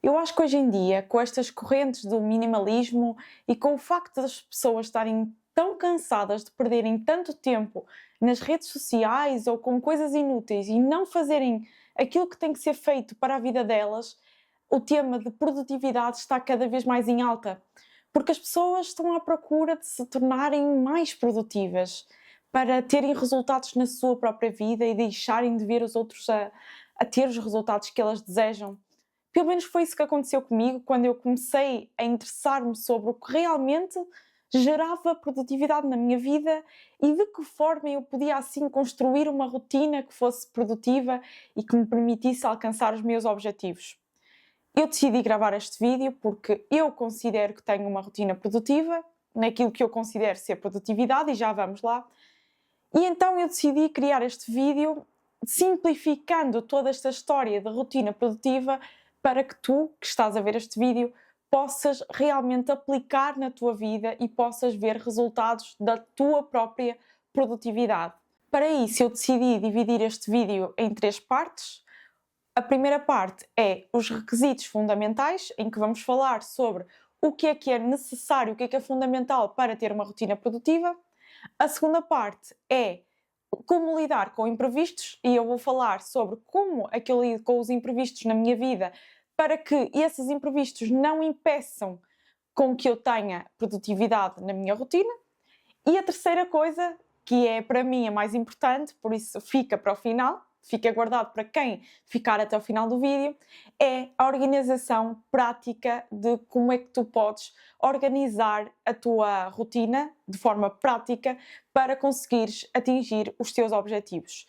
Eu acho que hoje em dia, com estas correntes do minimalismo e com o facto das pessoas estarem tão cansadas de perderem tanto tempo nas redes sociais ou com coisas inúteis e não fazerem aquilo que tem que ser feito para a vida delas, o tema de produtividade está cada vez mais em alta. Porque as pessoas estão à procura de se tornarem mais produtivas para terem resultados na sua própria vida e deixarem de ver os outros a ter os resultados que elas desejam. Pelo menos foi isso que aconteceu comigo quando eu comecei a interessar-me sobre o que realmente gerava produtividade na minha vida e de que forma eu podia assim construir uma rotina que fosse produtiva e que me permitisse alcançar os meus objetivos. Eu decidi gravar este vídeo porque eu considero que tenho uma rotina produtiva, naquilo que eu considero ser produtividade, e já vamos lá. E então eu decidi criar este vídeo simplificando toda esta história da rotina produtiva para que tu, que estás a ver este vídeo, possas realmente aplicar na tua vida e possas ver resultados da tua própria produtividade. Para isso eu decidi dividir este vídeo em 3 partes. A primeira parte é os requisitos fundamentais, em que vamos falar sobre o que é necessário, o que é fundamental para ter uma rotina produtiva. A segunda parte é como lidar com imprevistos e eu vou falar sobre como é que eu lido com os imprevistos na minha vida para que esses imprevistos não impeçam com que eu tenha produtividade na minha rotina. E a terceira coisa, que é para mim a mais importante, por isso fica para o final, fica guardado para quem ficar até o final do vídeo, é a organização prática de como é que tu podes organizar a tua rotina de forma prática para conseguires atingir os teus objetivos.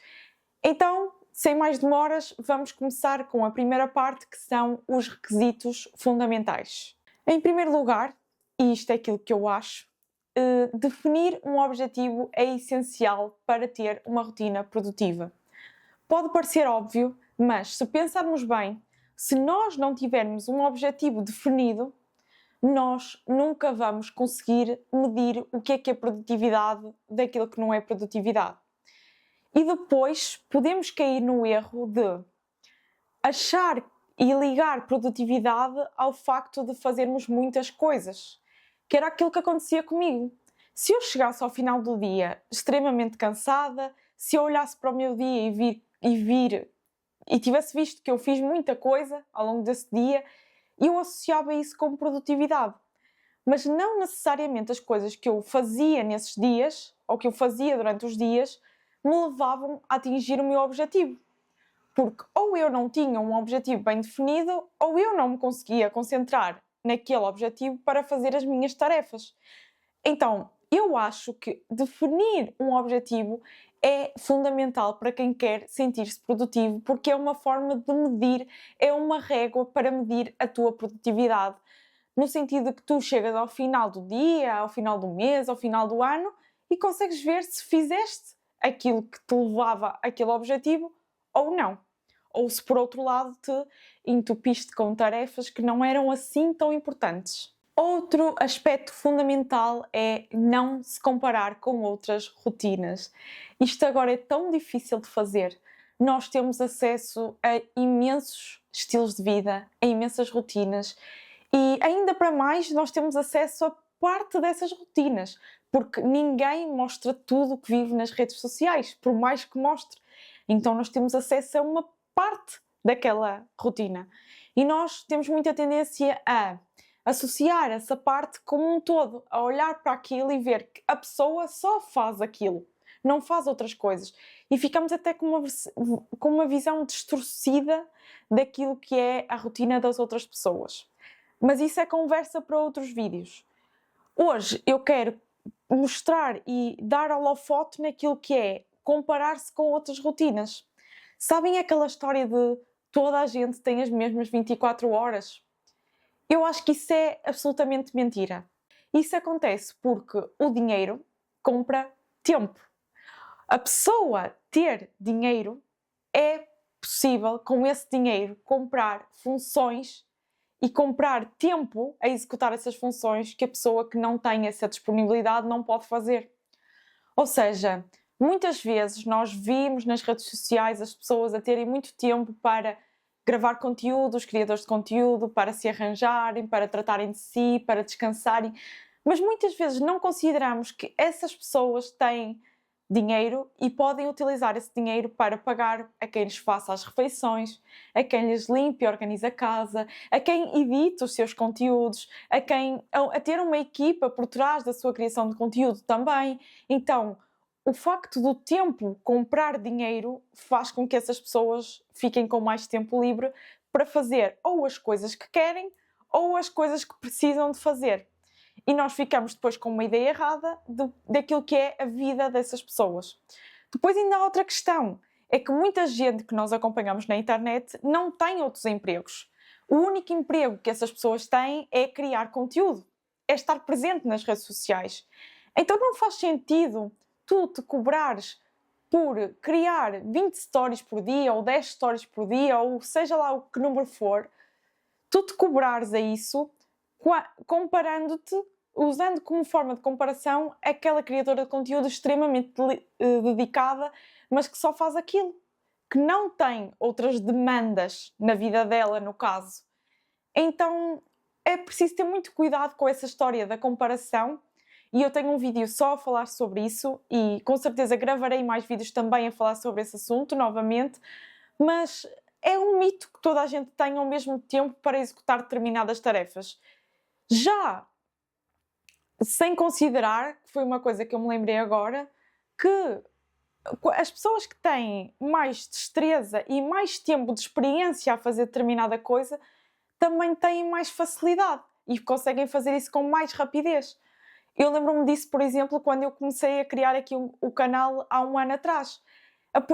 Então, sem mais demoras, vamos começar com a primeira parte, que são os requisitos fundamentais. Em primeiro lugar, e isto é aquilo que eu acho, definir um objetivo é essencial para ter uma rotina produtiva. Pode parecer óbvio, mas se pensarmos bem, se nós não tivermos um objetivo definido, nós nunca vamos conseguir medir o que é produtividade daquilo que não é produtividade. E depois podemos cair no erro de achar e ligar produtividade ao facto de fazermos muitas coisas, que era aquilo que acontecia comigo. Se eu chegasse ao final do dia extremamente cansada, se eu olhasse para o meu dia e tivesse visto que eu fiz muita coisa ao longo desse dia, eu associava isso com produtividade. Mas não necessariamente as coisas que eu fazia nesses dias, ou que eu fazia durante os dias, me levavam a atingir o meu objetivo. Porque ou eu não tinha um objetivo bem definido, ou eu não me conseguia concentrar naquele objetivo para fazer as minhas tarefas. Então, eu acho que definir um objetivo é fundamental para quem quer sentir-se produtivo, porque é uma forma de medir, é uma régua para medir a tua produtividade. No sentido de que tu chegas ao final do dia, ao final do mês, ao final do ano e consegues ver se fizeste aquilo que te levava àquele objetivo ou não. Ou se, por outro lado, te entupiste com tarefas que não eram assim tão importantes. Outro aspecto fundamental é não se comparar com outras rotinas. Isto agora é tão difícil de fazer. Nós temos acesso a imensos estilos de vida, a imensas rotinas e ainda para mais nós temos acesso a parte dessas rotinas, porque ninguém mostra tudo o que vive nas redes sociais, por mais que mostre. Então nós temos acesso a uma parte daquela rotina e nós temos muita tendência a associar essa parte como um todo, a olhar para aquilo e ver que a pessoa só faz aquilo, não faz outras coisas. E ficamos até com uma visão distorcida daquilo que é a rotina das outras pessoas. Mas isso é conversa para outros vídeos. Hoje eu quero mostrar e dar holofote naquilo que é comparar-se com outras rotinas. Sabem aquela história de toda a gente tem as mesmas 24 horas? Eu acho que isso é absolutamente mentira. Isso acontece porque o dinheiro compra tempo. A pessoa ter dinheiro, é possível com esse dinheiro comprar funções e comprar tempo a executar essas funções que a pessoa que não tem essa disponibilidade não pode fazer. Ou seja, muitas vezes nós vimos nas redes sociais as pessoas a terem muito tempo para gravar conteúdo, os criadores de conteúdo, para se arranjarem, para tratarem de si, para descansarem, mas muitas vezes não consideramos que essas pessoas têm dinheiro e podem utilizar esse dinheiro para pagar a quem lhes faça as refeições, a quem lhes limpe e organize a casa, a quem edita os seus conteúdos, a ter uma equipa por trás da sua criação de conteúdo também. Então, o facto do tempo comprar dinheiro faz com que essas pessoas fiquem com mais tempo livre para fazer ou as coisas que querem ou as coisas que precisam de fazer. E nós ficamos depois com uma ideia errada daquilo que é a vida dessas pessoas. Depois ainda há outra questão, é que muita gente que nós acompanhamos na internet não tem outros empregos. O único emprego que essas pessoas têm é criar conteúdo, é estar presente nas redes sociais. Então não faz sentido tu te cobrares por criar 20 stories por dia ou 10 stories por dia ou seja lá o que número for, tu te cobrares a isso comparando-te, usando como forma de comparação aquela criadora de conteúdo extremamente dedicada, mas que só faz aquilo, que não tem outras demandas na vida dela, no caso. Então é preciso ter muito cuidado com essa história da comparação, e eu tenho um vídeo só a falar sobre isso e com certeza gravarei mais vídeos também a falar sobre esse assunto novamente, mas é um mito que toda a gente tem ao mesmo tempo para executar determinadas tarefas. Já sem considerar, que foi uma coisa que eu me lembrei agora, que as pessoas que têm mais destreza e mais tempo de experiência a fazer determinada coisa também têm mais facilidade e conseguem fazer isso com mais rapidez. Eu lembro-me disso, por exemplo, quando eu comecei a criar aqui o canal há um ano atrás.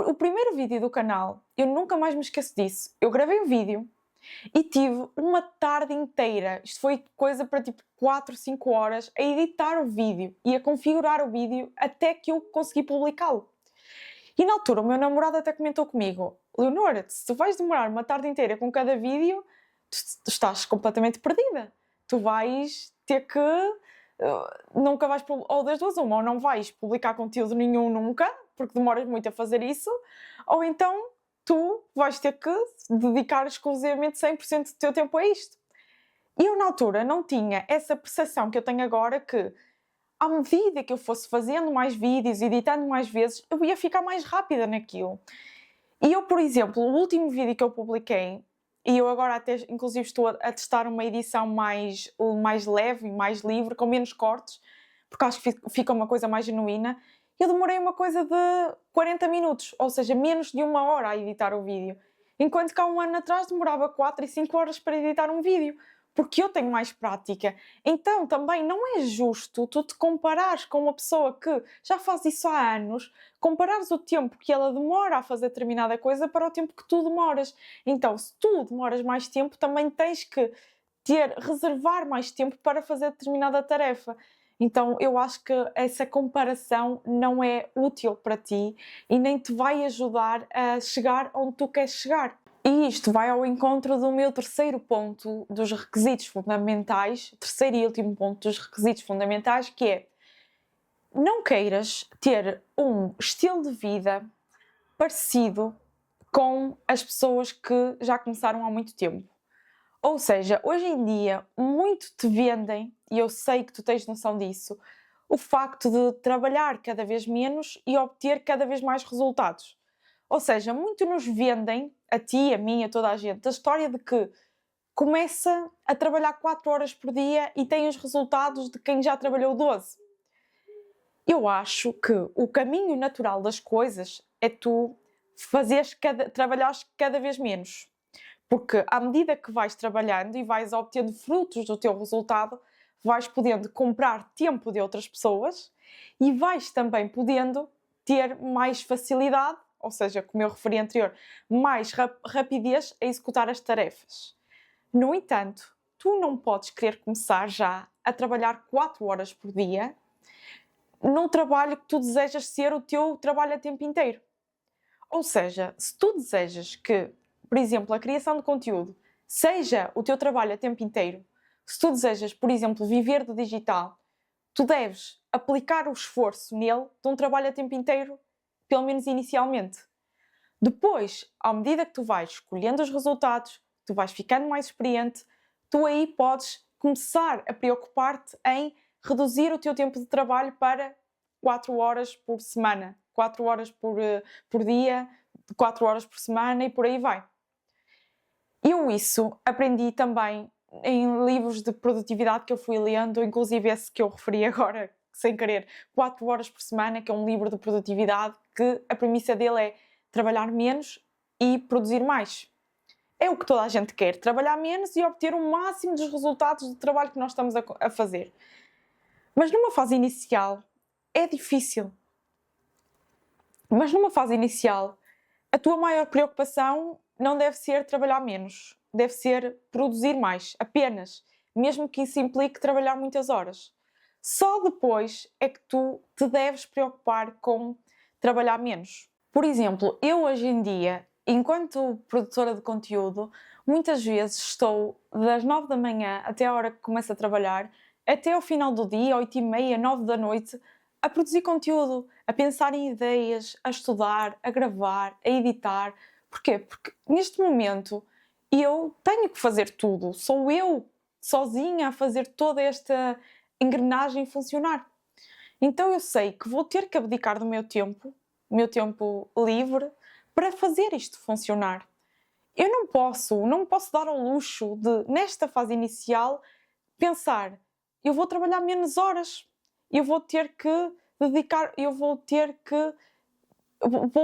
O primeiro vídeo do canal, eu nunca mais me esqueço disso. Eu gravei o vídeo e tive uma tarde inteira, isto foi coisa para tipo 4, 5 horas, a editar o vídeo e a configurar o vídeo até que eu consegui publicá-lo. E na altura o meu namorado até comentou comigo: Leonor, se tu vais demorar uma tarde inteira com cada vídeo, tu estás completamente perdida. Tu vais ter que... nunca vais... Ou das duas uma, ou não vais publicar conteúdo nenhum nunca, porque demoras muito a fazer isso, ou então tu vais ter que dedicar exclusivamente 100% do teu tempo a isto. E eu na altura não tinha essa percepção que eu tenho agora, que à medida que eu fosse fazendo mais vídeos, editando mais vezes, eu ia ficar mais rápida naquilo. E eu, por exemplo, o último vídeo que eu publiquei, e eu agora até inclusive estou a testar uma edição mais leve e mais livre, com menos cortes, porque acho que fica uma coisa mais genuína, eu demorei uma coisa de 40 minutos, ou seja, menos de 1 hora a editar o vídeo. Enquanto que há um ano atrás demorava 4 e 5 horas para editar um vídeo, porque eu tenho mais prática. Então também não é justo tu te comparares com uma pessoa que já faz isso há anos, comparares o tempo que ela demora a fazer determinada coisa para o tempo que tu demoras. Então, se tu demoras mais tempo, também tens que reservar mais tempo para fazer determinada tarefa. Então eu acho que essa comparação não é útil para ti e nem te vai ajudar a chegar onde tu queres chegar. E isto vai ao encontro do meu terceiro ponto dos requisitos fundamentais, terceiro e último ponto dos requisitos fundamentais, que é: não queiras ter um estilo de vida parecido com as pessoas que já começaram há muito tempo. Ou seja, hoje em dia muito te vendem, e eu sei que tu tens noção disso, o facto de trabalhar cada vez menos e obter cada vez mais resultados. Ou seja, muito nos vendem, a ti, a mim, a toda a gente, a história de que começa a trabalhar 4 horas por dia e tem os resultados de quem já trabalhou 12. Eu acho que o caminho natural das coisas é tu trabalhares cada vez menos. Porque à medida que vais trabalhando e vais obtendo frutos do teu resultado, vais podendo comprar tempo de outras pessoas e vais também podendo ter mais facilidade, ou seja, como eu referi anterior, mais rapidez a executar as tarefas. No entanto, tu não podes querer começar já a trabalhar 4 horas por dia no trabalho que tu desejas ser o teu trabalho a tempo inteiro. Ou seja, se tu desejas que, por exemplo, a criação de conteúdo seja o teu trabalho a tempo inteiro, se tu desejas, por exemplo, viver do digital, tu deves aplicar o esforço nele de um trabalho a tempo inteiro, pelo menos inicialmente. Depois, à medida que tu vais escolhendo os resultados, tu vais ficando mais experiente, tu aí podes começar a preocupar-te em reduzir o teu tempo de trabalho para 4 horas por semana, 4 horas por dia, 4 horas por semana e por aí vai. Eu isso aprendi também em livros de produtividade que eu fui lendo, inclusive esse que eu referi agora, sem querer, 4 horas por semana, que é um livro de produtividade, que a premissa dele é trabalhar menos e produzir mais. É o que toda a gente quer, trabalhar menos e obter o máximo dos resultados do trabalho que nós estamos a fazer. Mas numa fase inicial é difícil. Mas numa fase inicial, a tua maior preocupação não deve ser trabalhar menos, deve ser produzir mais, apenas, mesmo que isso implique trabalhar muitas horas. Só depois é que tu te deves preocupar com trabalhar menos. Por exemplo, eu hoje em dia, enquanto produtora de conteúdo, muitas vezes estou das 9 da manhã até a hora que começo a trabalhar, até ao final do dia, 8h30, 9 da noite, a produzir conteúdo, a pensar em ideias, a estudar, a gravar, a editar. Porquê? Porque neste momento eu tenho que fazer tudo, sou eu sozinha a fazer toda esta engrenagem funcionar. Então eu sei que vou ter que abdicar do meu tempo livre, para fazer isto funcionar. Eu não posso dar ao luxo de, nesta fase inicial, pensar, eu vou trabalhar menos horas, vou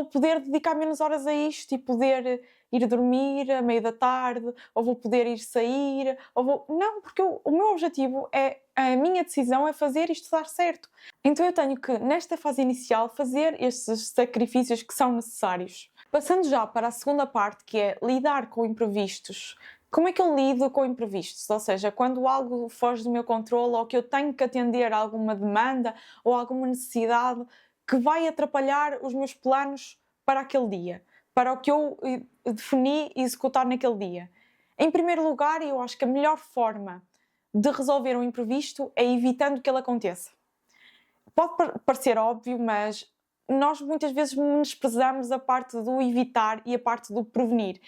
poder dedicar menos horas a isto e poder ir dormir à meia da tarde, ou vou poder ir sair, Não, porque o meu objetivo a minha decisão é fazer isto dar certo. Então eu tenho que, nesta fase inicial, fazer estes sacrifícios que são necessários. Passando já para a segunda parte, que é lidar com imprevistos. Como é que eu lido com imprevistos? Ou seja, quando algo foge do meu controle ou que eu tenho que atender a alguma demanda ou alguma necessidade que vai atrapalhar os meus planos para aquele dia, para o que eu defini executar naquele dia. Em primeiro lugar, eu acho que a melhor forma de resolver um imprevisto é evitando que ele aconteça. Pode parecer óbvio, mas nós muitas vezes menosprezamos a parte do evitar e a parte do prevenir.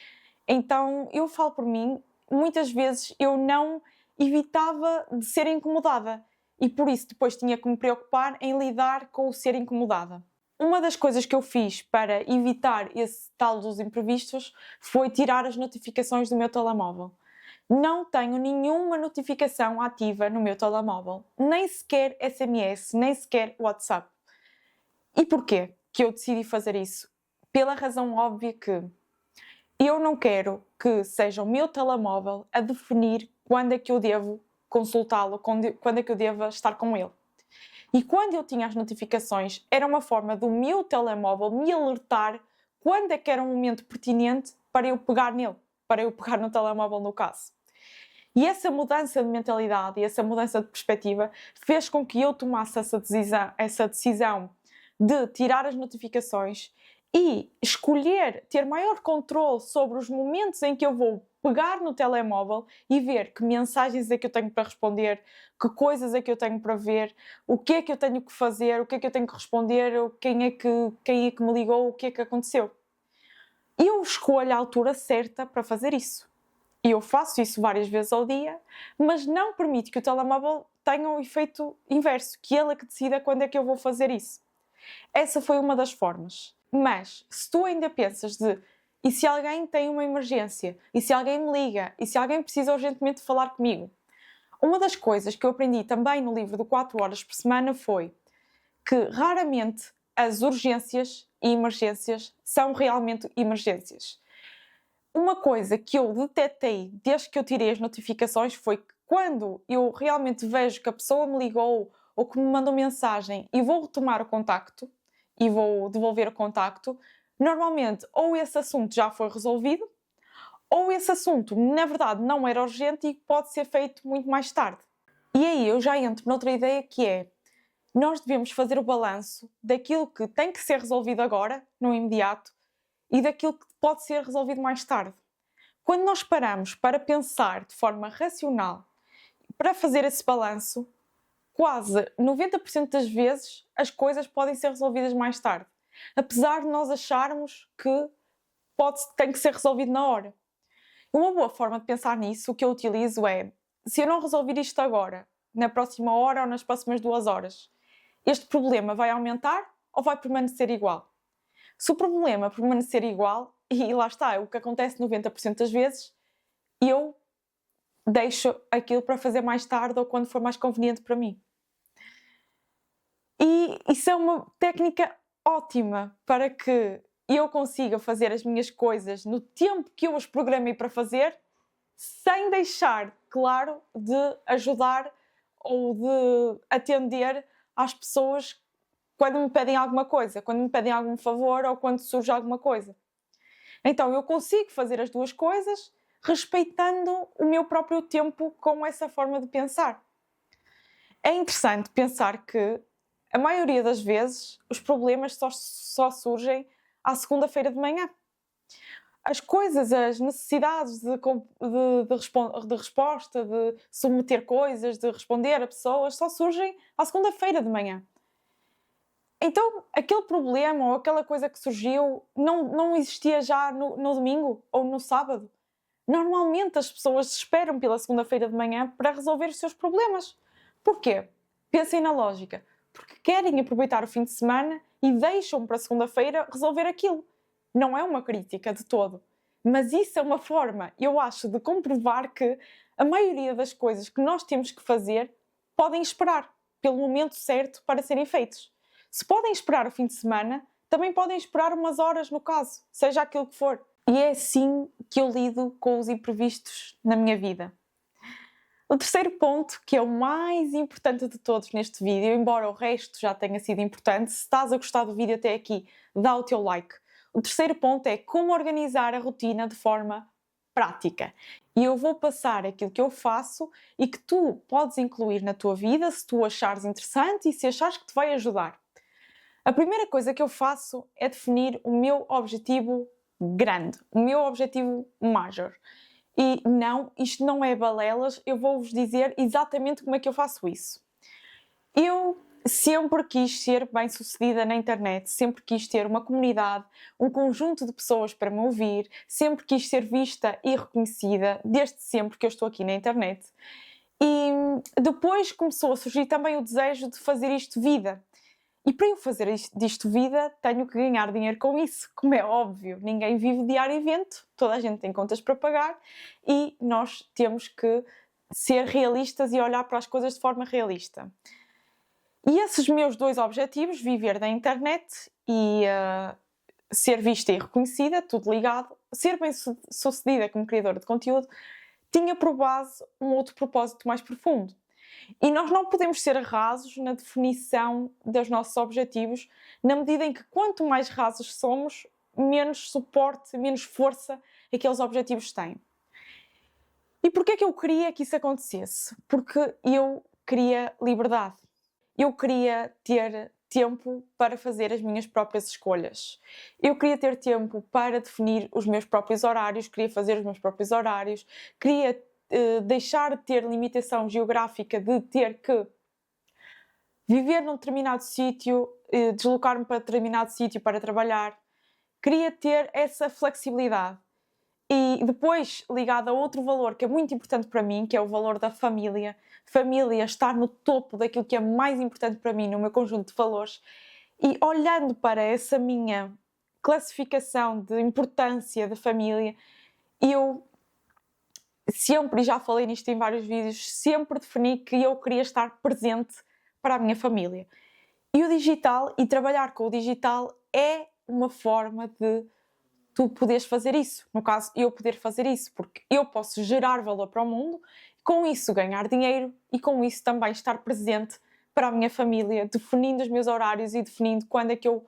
Então, eu falo por mim, muitas vezes eu não evitava de ser incomodada e por isso depois tinha que me preocupar em lidar com o ser incomodada. Uma das coisas que eu fiz para evitar esse tal dos imprevistos foi tirar as notificações do meu telemóvel. Não tenho nenhuma notificação ativa no meu telemóvel, nem sequer SMS, nem sequer WhatsApp. E porquê que eu decidi fazer isso? Pela razão óbvia que eu não quero que seja o meu telemóvel a definir quando é que eu devo consultá-lo, quando é que eu devo estar com ele. E quando eu tinha as notificações, era uma forma do meu telemóvel me alertar quando é que era um momento pertinente para eu pegar nele, para eu pegar no telemóvel no caso. E essa mudança de mentalidade e essa mudança de perspectiva fez com que eu tomasse essa decisão de tirar as notificações e escolher ter maior controle sobre os momentos em que eu vou pegar no telemóvel e ver que mensagens é que eu tenho para responder, que coisas é que eu tenho para ver, o que é que eu tenho que fazer, o que é que eu tenho que responder, quem é que me ligou, o que é que aconteceu. Eu escolho a altura certa para fazer isso. E eu faço isso várias vezes ao dia, mas não permito que o telemóvel tenha um efeito inverso, que ele é que decida quando é que eu vou fazer isso. Essa foi uma das formas. Mas, se tu ainda pensas e se alguém tem uma emergência? E se alguém me liga? E se alguém precisa urgentemente falar comigo? Uma das coisas que eu aprendi também no livro de 4 horas por semana foi que raramente as urgências e emergências são realmente emergências. Uma coisa que eu detetei desde que eu tirei as notificações foi que quando eu realmente vejo que a pessoa me ligou ou que me mandou mensagem e vou retomar o contacto e vou devolver o contacto, normalmente ou esse assunto já foi resolvido ou esse assunto, na verdade, não era urgente e pode ser feito muito mais tarde. E aí eu já entro noutra ideia que é, nós devemos fazer o balanço daquilo que tem que ser resolvido agora, no imediato, e daquilo que pode ser resolvido mais tarde. Quando nós paramos para pensar de forma racional, para fazer esse balanço, quase 90% das vezes as coisas podem ser resolvidas mais tarde. Apesar de nós acharmos que tem que ser resolvido na hora. Uma boa forma de pensar nisso, o que eu utilizo é, se eu não resolver isto agora, na próxima hora ou nas próximas 2 horas, este problema vai aumentar ou vai permanecer igual? Se o problema permanecer igual, e lá está, é o que acontece 90% das vezes, eu deixo aquilo para fazer mais tarde ou quando for mais conveniente para mim. E isso é uma técnica ótima para que eu consiga fazer as minhas coisas no tempo que eu as programei para fazer, sem deixar, claro, de ajudar ou de atender às pessoas quando me pedem alguma coisa, quando me pedem algum favor ou quando surge alguma coisa. Então eu consigo fazer as duas coisas respeitando o meu próprio tempo com essa forma de pensar. É interessante pensar que a maioria das vezes os problemas só surgem à segunda-feira de manhã. As coisas, as necessidades de resposta, de submeter coisas, de responder a pessoas, só surgem à segunda-feira de manhã. Então, aquele problema ou aquela coisa que surgiu não existia já no domingo ou no sábado. Normalmente as pessoas esperam pela segunda-feira de manhã para resolver os seus problemas. Porquê? Pensem na lógica. Porque querem aproveitar o fim de semana e deixam para segunda-feira resolver aquilo. Não é uma crítica de todo. Mas isso é uma forma, eu acho, de comprovar que a maioria das coisas que nós temos que fazer podem esperar pelo momento certo para serem feitos. Se podem esperar o fim de semana, também podem esperar umas horas no caso, seja aquilo que for. E é assim que eu lido com os imprevistos na minha vida. O terceiro ponto, que é o mais importante de todos neste vídeo, embora o resto já tenha sido importante, se estás a gostar do vídeo até aqui, dá o teu like. O terceiro ponto é como organizar a rotina de forma prática. E eu vou passar aquilo que eu faço e que tu podes incluir na tua vida, se tu achares interessante e se achares que te vai ajudar. A primeira coisa que eu faço é definir o meu objetivo grande, o meu objetivo major. E não, isto não é balelas, eu vou-vos dizer exatamente como é que eu faço isso. Eu sempre quis ser bem-sucedida na internet, sempre quis ter uma comunidade, um conjunto de pessoas para me ouvir, sempre quis ser vista e reconhecida, desde sempre que eu estou aqui na internet. E depois começou a surgir também o desejo de fazer isto vida. E para eu fazer disto vida, tenho que ganhar dinheiro com isso, como é óbvio. Ninguém vive de ar e vento, toda a gente tem contas para pagar e nós temos que ser realistas e olhar para as coisas de forma realista. E esses meus dois objetivos, viver da internet e ser vista e reconhecida, tudo ligado, ser bem-sucedida como criadora de conteúdo, tinha por base um outro propósito mais profundo. E nós não podemos ser rasos na definição dos nossos objetivos, na medida em que quanto mais rasos somos, menos suporte, menos força aqueles objetivos têm. E porquê é que eu queria que isso acontecesse? Porque eu queria liberdade. Eu queria ter tempo para fazer as minhas próprias escolhas. Eu queria ter tempo para definir os meus próprios horários, queria fazer os meus próprios horários, queria deixar de ter limitação geográfica de ter que viver num determinado sítio, deslocar-me para determinado sítio para trabalhar. Queria ter essa flexibilidade. E depois, ligado a outro valor que é muito importante para mim, que é o valor da família. Família estar no topo daquilo que é mais importante para mim no meu conjunto de valores. E olhando para essa minha classificação de importância da família, eu sempre, e já falei nisto em vários vídeos, sempre defini que eu queria estar presente para a minha família. E o digital, e trabalhar com o digital, é uma forma de tu poderes fazer isso. No caso, eu poder fazer isso, porque eu posso gerar valor para o mundo, com isso ganhar dinheiro e com isso também estar presente para a minha família, definindo os meus horários e definindo quando é que eu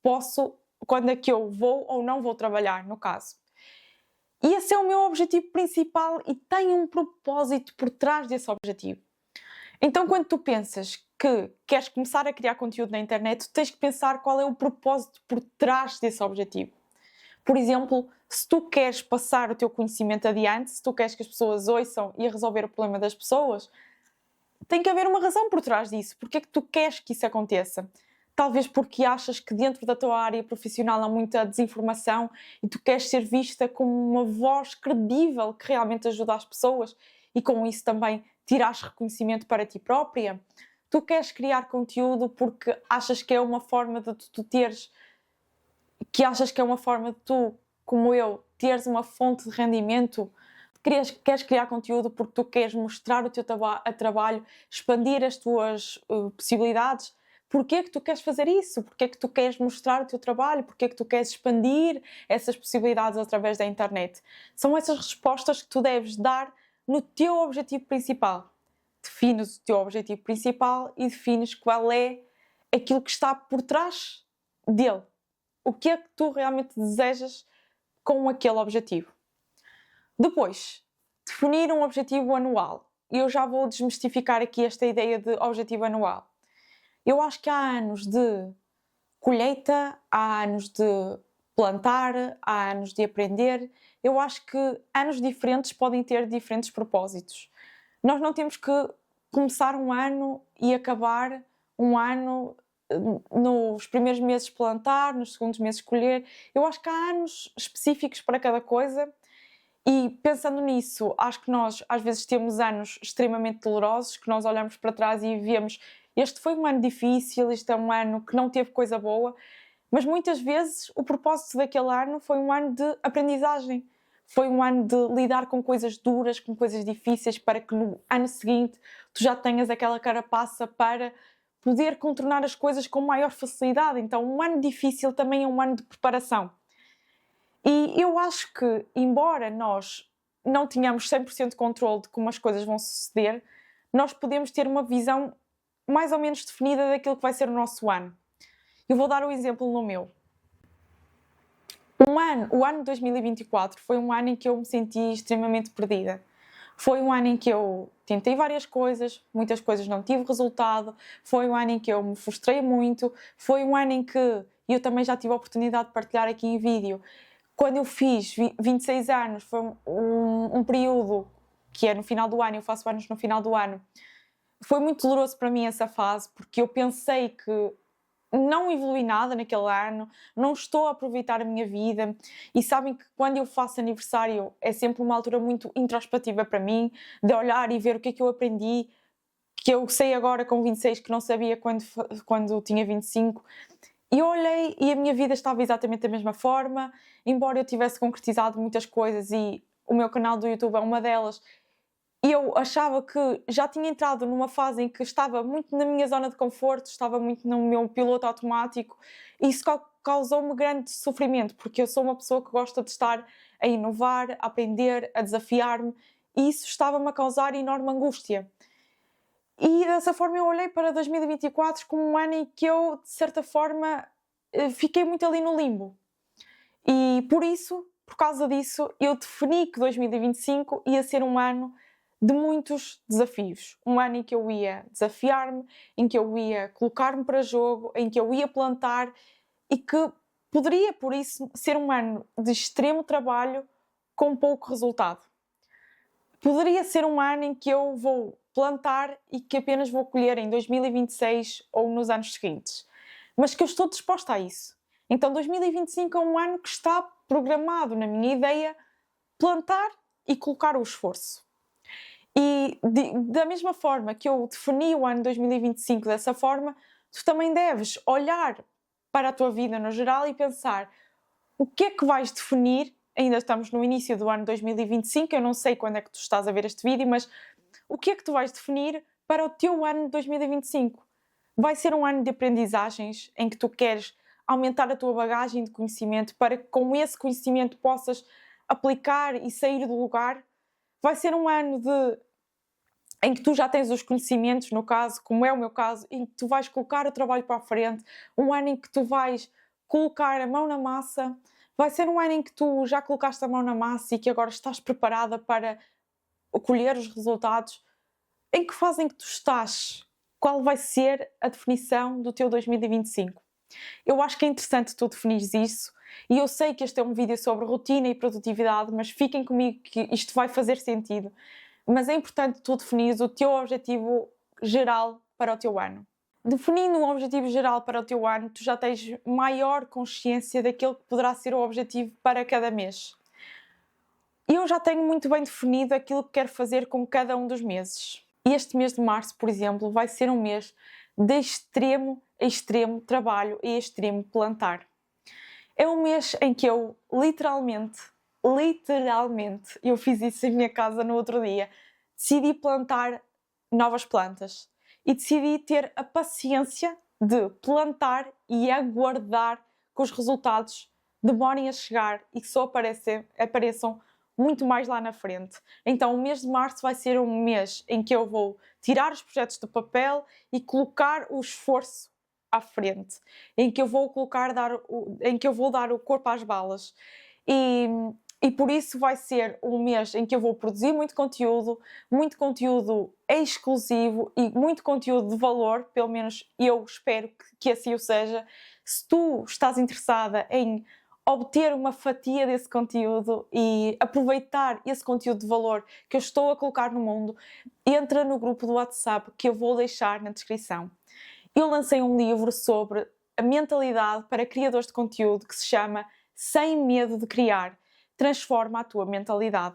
posso, quando é que eu vou ou não vou trabalhar, no caso. E esse é o meu objetivo principal e tem um propósito por trás desse objetivo. Então, quando tu pensas que queres começar a criar conteúdo na internet, tu tens que pensar qual é o propósito por trás desse objetivo. Por exemplo, se tu queres passar o teu conhecimento adiante, se tu queres que as pessoas ouçam e resolver o problema das pessoas, tem que haver uma razão por trás disso. Porque é que tu queres que isso aconteça? talvez porque achas que dentro da tua área profissional há muita desinformação e tu queres ser vista como uma voz credível que realmente ajuda as pessoas e com isso também tirares reconhecimento para ti própria. Tu queres criar conteúdo porque achas que é uma forma de tu teres, que achas que é uma forma de tu, como eu, teres uma fonte de rendimento. Queres criar conteúdo porque tu queres mostrar o teu trabalho, expandir as tuas possibilidades. Porquê é que tu queres fazer isso? Porquê é que tu queres mostrar o teu trabalho? Porquê é que tu queres expandir essas possibilidades através da internet? São essas respostas que tu deves dar no teu objetivo principal. Defines o teu objetivo principal e defines qual é aquilo que está por trás dele. O que é que tu realmente desejas com aquele objetivo? Depois, definir um objetivo anual. Eu já vou desmistificar aqui esta ideia de objetivo anual. Eu acho que há anos de colheita, há anos de plantar, há anos de aprender. Eu acho que anos diferentes podem ter diferentes propósitos. Nós não temos que começar um ano e acabar um ano nos primeiros meses plantar, nos segundos meses colher. Eu acho que há anos específicos para cada coisa. E pensando nisso, acho que nós às vezes temos anos extremamente dolorosos, que nós olhamos para trás e vemos este foi um ano difícil, este é um ano que não teve coisa boa, mas muitas vezes o propósito daquele ano foi um ano de aprendizagem, foi um ano de lidar com coisas duras, com coisas difíceis, para que no ano seguinte tu já tenhas aquela carapaça para poder contornar as coisas com maior facilidade. Então um ano difícil também é um ano de preparação. E eu acho que, embora nós não tenhamos 100% de controle de como as coisas vão suceder, nós podemos ter uma visão mais ou menos definida daquilo que vai ser o nosso ano. Eu vou dar um exemplo no meu. O ano de 2024 foi um ano em que eu me senti extremamente perdida. Foi um ano em que eu tentei várias coisas, muitas coisas não tive resultado, foi um ano em que eu me frustrei muito, foi um ano em que eu também já tive a oportunidade de partilhar aqui em vídeo. Quando eu fiz 26 anos, foi um período que é no final do ano, eu faço anos no final do ano. Foi muito doloroso para mim essa fase, porque eu pensei que não evolui nada naquele ano, não estou a aproveitar a minha vida. E sabem que quando eu faço aniversário é sempre uma altura muito introspectiva para mim, de olhar e ver o que é que eu aprendi, que eu sei agora com 26 que não sabia quando tinha 25. E eu olhei e a minha vida estava exatamente da mesma forma, embora eu tivesse concretizado muitas coisas e o meu canal do YouTube é uma delas. Eu achava que já tinha entrado numa fase em que estava muito na minha zona de conforto, estava muito no meu piloto automático e isso causou-me grande sofrimento, porque eu sou uma pessoa que gosta de estar a inovar, a aprender, a desafiar-me e isso estava-me a causar enorme angústia. E dessa forma eu olhei para 2024 como um ano em que eu, de certa forma, fiquei muito ali no limbo. E por causa disso, eu defini que 2025 ia ser um ano de muitos desafios. Um ano em que eu ia desafiar-me, em que eu ia colocar-me para jogo, em que eu ia plantar e que poderia, por isso, ser um ano de extremo trabalho com pouco resultado. Poderia ser um ano em que eu vou plantar e que apenas vou colher em 2026 ou nos anos seguintes. Mas que eu estou disposta a isso. Então 2025 é um ano que está programado, na minha ideia, plantar e colocar o esforço. E da mesma forma que eu defini o ano 2025 dessa forma, tu também deves olhar para a tua vida no geral e pensar o que é que vais definir. Ainda estamos no início do ano 2025, eu não sei quando é que tu estás a ver este vídeo, mas o que é que tu vais definir para o teu ano de 2025? Vai ser um ano de aprendizagens em que tu queres aumentar a tua bagagem de conhecimento para que com esse conhecimento possas aplicar e sair do lugar? Vai ser um ano em que tu já tens os conhecimentos, no caso, como é o meu caso, em que tu vais colocar o trabalho para a frente, um ano em que tu vais colocar a mão na massa. Vai ser um ano em que tu já colocaste a mão na massa e que agora estás preparada para colher os resultados. Em que fase em que tu estás? Qual vai ser a definição do teu 2025? Eu acho que é interessante tu definires isso e eu sei que este é um vídeo sobre rotina e produtividade, mas fiquem comigo que isto vai fazer sentido. Mas é importante tu definires o teu objetivo geral para o teu ano. definindo um objetivo geral para o teu ano, tu já tens maior consciência daquilo que poderá ser o objetivo para cada mês. Eu já tenho muito bem definido aquilo que quero fazer com cada um dos meses. Este mês de março, por exemplo, vai ser um mês de extremo a extremo trabalho e extremo plantar. É um mês em que eu literalmente, eu fiz isso em minha casa no outro dia, decidi plantar novas plantas e decidi ter a paciência de plantar e aguardar que os resultados demorem a chegar e que só apareçam muito mais lá na frente. Então o mês de março vai ser um mês em que eu vou tirar os projetos do papel e colocar o esforço à frente, em que eu vou dar o corpo às balas. E por isso vai ser um mês em que eu vou produzir muito conteúdo exclusivo e muito conteúdo de valor, pelo menos eu espero que assim o seja. Se tu estás interessada em obter uma fatia desse conteúdo e aproveitar esse conteúdo de valor que eu estou a colocar no mundo, entra no grupo do WhatsApp que eu vou deixar na descrição. Eu lancei um livro sobre a mentalidade para criadores de conteúdo que se chama Sem Medo de Criar. Transforma a tua mentalidade.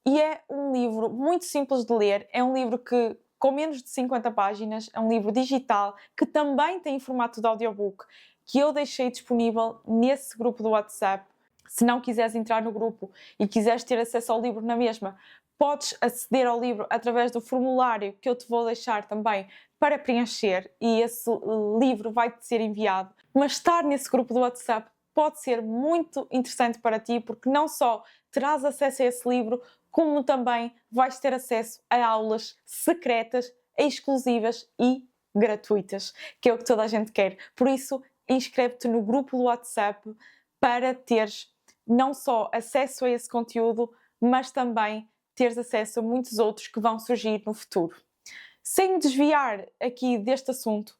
E é um livro muito simples de ler, é um livro que, com menos de 50 páginas, é um livro digital que também tem em formato de audiobook, que eu deixei disponível nesse grupo do WhatsApp. Se não quiseres entrar no grupo e quiseres ter acesso ao livro na mesma, podes aceder ao livro através do formulário que eu te vou deixar também para preencher e esse livro vai-te ser enviado. Mas estar nesse grupo do WhatsApp pode ser muito interessante para ti, porque não só terás acesso a esse livro, como também vais ter acesso a aulas secretas, exclusivas e gratuitas, que é o que toda a gente quer. Por isso, inscreve-te no grupo do WhatsApp para teres não só acesso a esse conteúdo, mas também teres acesso a muitos outros que vão surgir no futuro. Sem me desviar aqui deste assunto,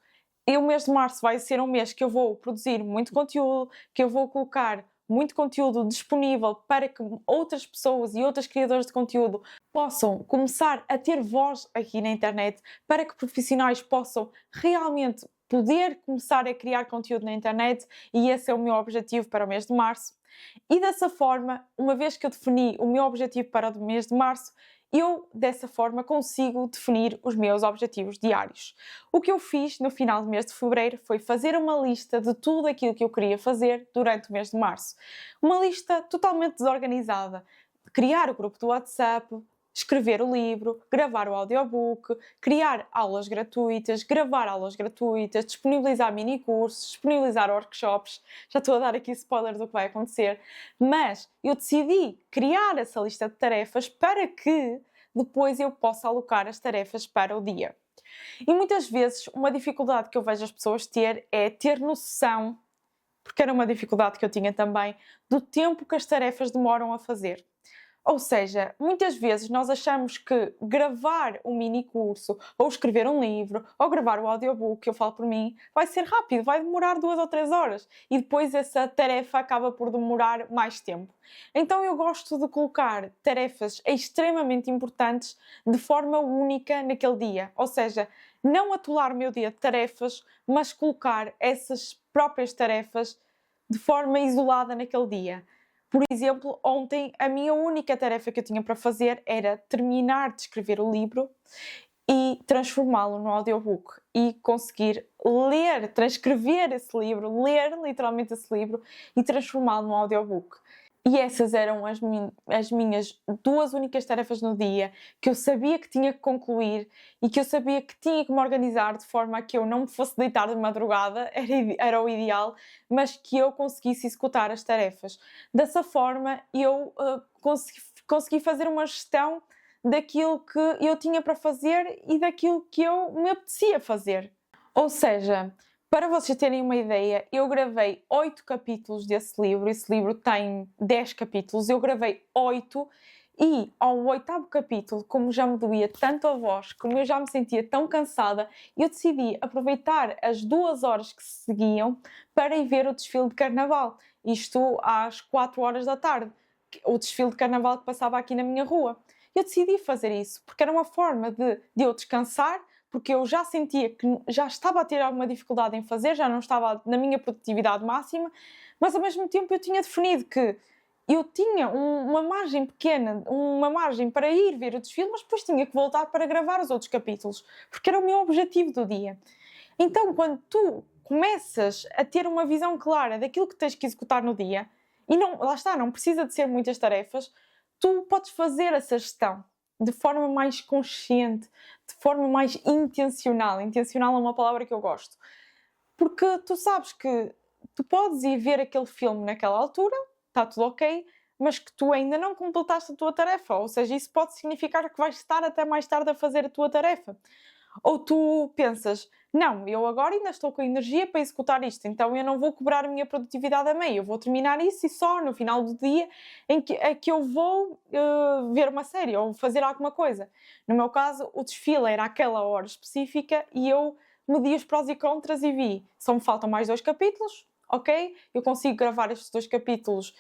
o mês de março vai ser um mês que eu vou produzir muito conteúdo, que eu vou colocar muito conteúdo disponível para que outras pessoas e outros criadores de conteúdo possam começar a ter voz aqui na internet, para que profissionais possam realmente poder começar a criar conteúdo na internet, e esse é o meu objetivo para o mês de março. E dessa forma, uma vez que eu defini o meu objetivo para o mês de março, eu, dessa forma, consigo definir os meus objetivos diários. O que eu fiz no final do mês de fevereiro foi fazer uma lista de tudo aquilo que eu queria fazer durante o mês de março. Uma lista totalmente desorganizada. Criar o grupo do WhatsApp, escrever o livro, gravar o audiobook, criar aulas gratuitas, gravar aulas gratuitas, disponibilizar mini-cursos, disponibilizar workshops. Já estou a dar aqui spoiler do que vai acontecer. Mas eu decidi criar essa lista de tarefas para que depois eu possa alocar as tarefas para o dia. E muitas vezes uma dificuldade que eu vejo as pessoas ter é ter noção, porque era uma dificuldade que eu tinha também, do tempo que as tarefas demoram a fazer. Ou seja, muitas vezes nós achamos que gravar um mini curso, ou escrever um livro, ou gravar o audiobook, que eu falo por mim, vai ser rápido, vai demorar 2 ou 3 horas. E depois essa tarefa acaba por demorar mais tempo. Então eu gosto de colocar tarefas extremamente importantes de forma única naquele dia. Ou seja, não atolar o meu dia de tarefas, mas colocar essas próprias tarefas de forma isolada naquele dia. Por exemplo, ontem a minha única tarefa que eu tinha para fazer era terminar de escrever o livro e transformá-lo no audiobook e conseguir ler, transcrever esse livro, ler literalmente esse livro e transformá-lo no audiobook. E essas eram as minhas 2 únicas tarefas no dia que eu sabia que tinha que concluir e que eu sabia que tinha que me organizar de forma a que eu não me fosse deitar de madrugada, era o ideal, mas que eu conseguisse executar as tarefas. Dessa forma eu consegui fazer uma gestão daquilo que eu tinha para fazer e daquilo que eu me apetecia fazer. Ou seja, para vocês terem uma ideia, eu gravei 8 capítulos desse livro. Esse livro tem 10 capítulos. Eu gravei 8 e ao 8º capítulo, como já me doía tanto a voz, como eu já me sentia tão cansada, eu decidi aproveitar as 2 horas que se seguiam para ir ver o desfile de carnaval. Isto às 4 horas da tarde. O desfile de carnaval que passava aqui na minha rua. Eu decidi fazer isso porque era uma forma de eu descansar, porque eu já sentia que já estava a ter alguma dificuldade em fazer, já não estava na minha produtividade máxima, mas ao mesmo tempo eu tinha definido que eu tinha uma margem pequena, uma margem para ir ver o desfile, mas depois tinha que voltar para gravar os outros capítulos, porque era o meu objetivo do dia. Então, quando tu começas a ter uma visão clara daquilo que tens que executar no dia, e não, lá está, não precisa de ser muitas tarefas, tu podes fazer essa gestão de forma mais consciente, de forma mais intencional. Intencional é uma palavra que eu gosto. Porque tu sabes que tu podes ir ver aquele filme naquela altura, está tudo ok, mas que tu ainda não completaste a tua tarefa. Ou seja, isso pode significar que vais estar até mais tarde a fazer a tua tarefa. Ou tu pensas, não, eu agora ainda estou com energia para executar isto, então eu não vou cobrar a minha produtividade a meio, eu vou terminar isso e só no final do dia é que eu vou ver uma série ou fazer alguma coisa. No meu caso, o desfile era aquela hora específica e eu medi os prós e contras e vi, só me faltam mais 2 capítulos, ok? Eu consigo gravar estes 2 capítulos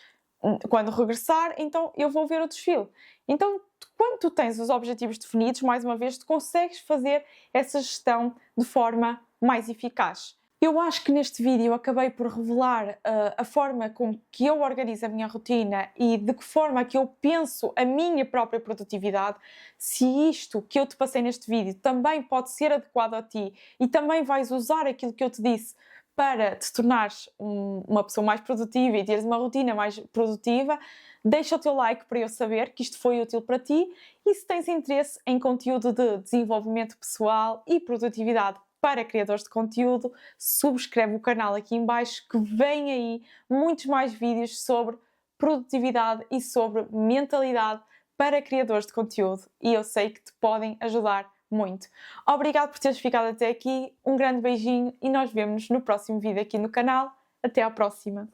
quando regressar, então eu vou ver o desfile. Então, quando tu tens os objetivos definidos, mais uma vez, tu consegues fazer essa gestão de forma mais eficaz. Eu acho que neste vídeo acabei por revelar a forma com que eu organizo a minha rotina e de que forma que eu penso a minha própria produtividade. Se isto que eu te passei neste vídeo também pode ser adequado a ti e também vais usar aquilo que eu te disse para te tornares uma pessoa mais produtiva e teres uma rotina mais produtiva, deixa o teu like para eu saber que isto foi útil para ti e se tens interesse em conteúdo de desenvolvimento pessoal e produtividade para criadores de conteúdo, subscreve o canal aqui em baixo que vem aí muitos mais vídeos sobre produtividade e sobre mentalidade para criadores de conteúdo e eu sei que te podem ajudar muito. Obrigado por teres ficado até aqui, um grande beijinho e nós vemos no próximo vídeo aqui no canal. Até à próxima!